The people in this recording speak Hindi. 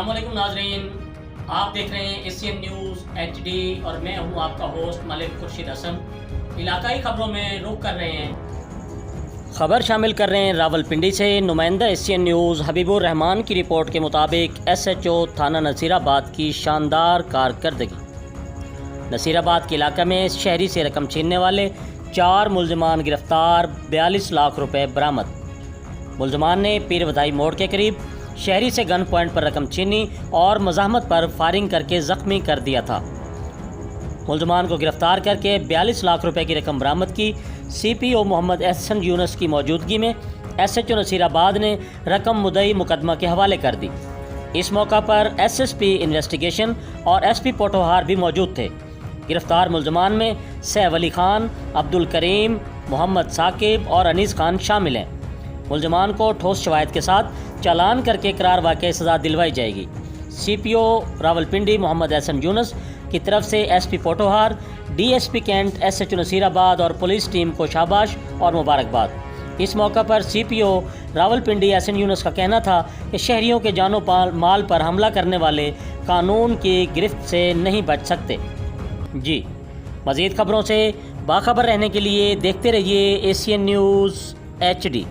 अस्सलामुअलैकुम नाजरीन, आप देख रहे हैं एशियन न्यूज़ HD और मैं हूं आपका होस्ट मलिक खुर्शीद हसन। इलाकाई खबरों में रुख कर रहे हैं। खबर शामिल कर रहे हैं रावलपिंडी से। नुमाइंदा एशियन न्यूज़ हबीबुर रहमान की रिपोर्ट के मुताबिक SHO थाना नसीराबाद की शानदार कारकर्दगी। नसीराबाद के इलाके में शहरी से रकम छीनने वाले 4 मुलजमान गिरफ्तार, 42 लाख रुपए बरामद। मुलजमान ने पीर वदाई मोड़ के करीब शहरी से गन पॉइंट पर रकम छीनी और मज़ाहमत पर फायरिंग करके ज़ख्मी कर दिया था। मुलजमान को गिरफ्तार करके 42 लाख रुपए की रकम बरामद की। CPO मोहम्मद एहसन यूनुस की मौजूदगी में SHO नसीराबाद ने रकम मुद्दई मुकदमा के हवाले कर दी। इस मौका पर SSP इन्वेस्टिगेशन और SP पोटोहार भी मौजूद थे। गिरफ्तार मुलजमान में सैफ अली खान, अब्दुल करीम, मोहम्मद साकिब और अनीस खान शामिल हैं। मुलजमान को ठोस शवायद के साथ चालान करके करार वाक़ई सज़ा दिलवाई जाएगी। CPO रावलपिंडी मोहम्मद एहसन यूनुस की तरफ से SP Potohar, DSP Cantt, SHO Nasirabad और पुलिस टीम को शाबाश और मुबारकबाद। इस मौका पर CPO रावलपिंडी एहसन यूनुस का कहना था कि शहरियों के जानो माल पर हमला करने वाले कानून की गिरफ्त से नहीं बच सकते। जी, मज़ीद खबरों से बाखबर रहने के लिए देखते रहिए एशियन न्यूज़ HD।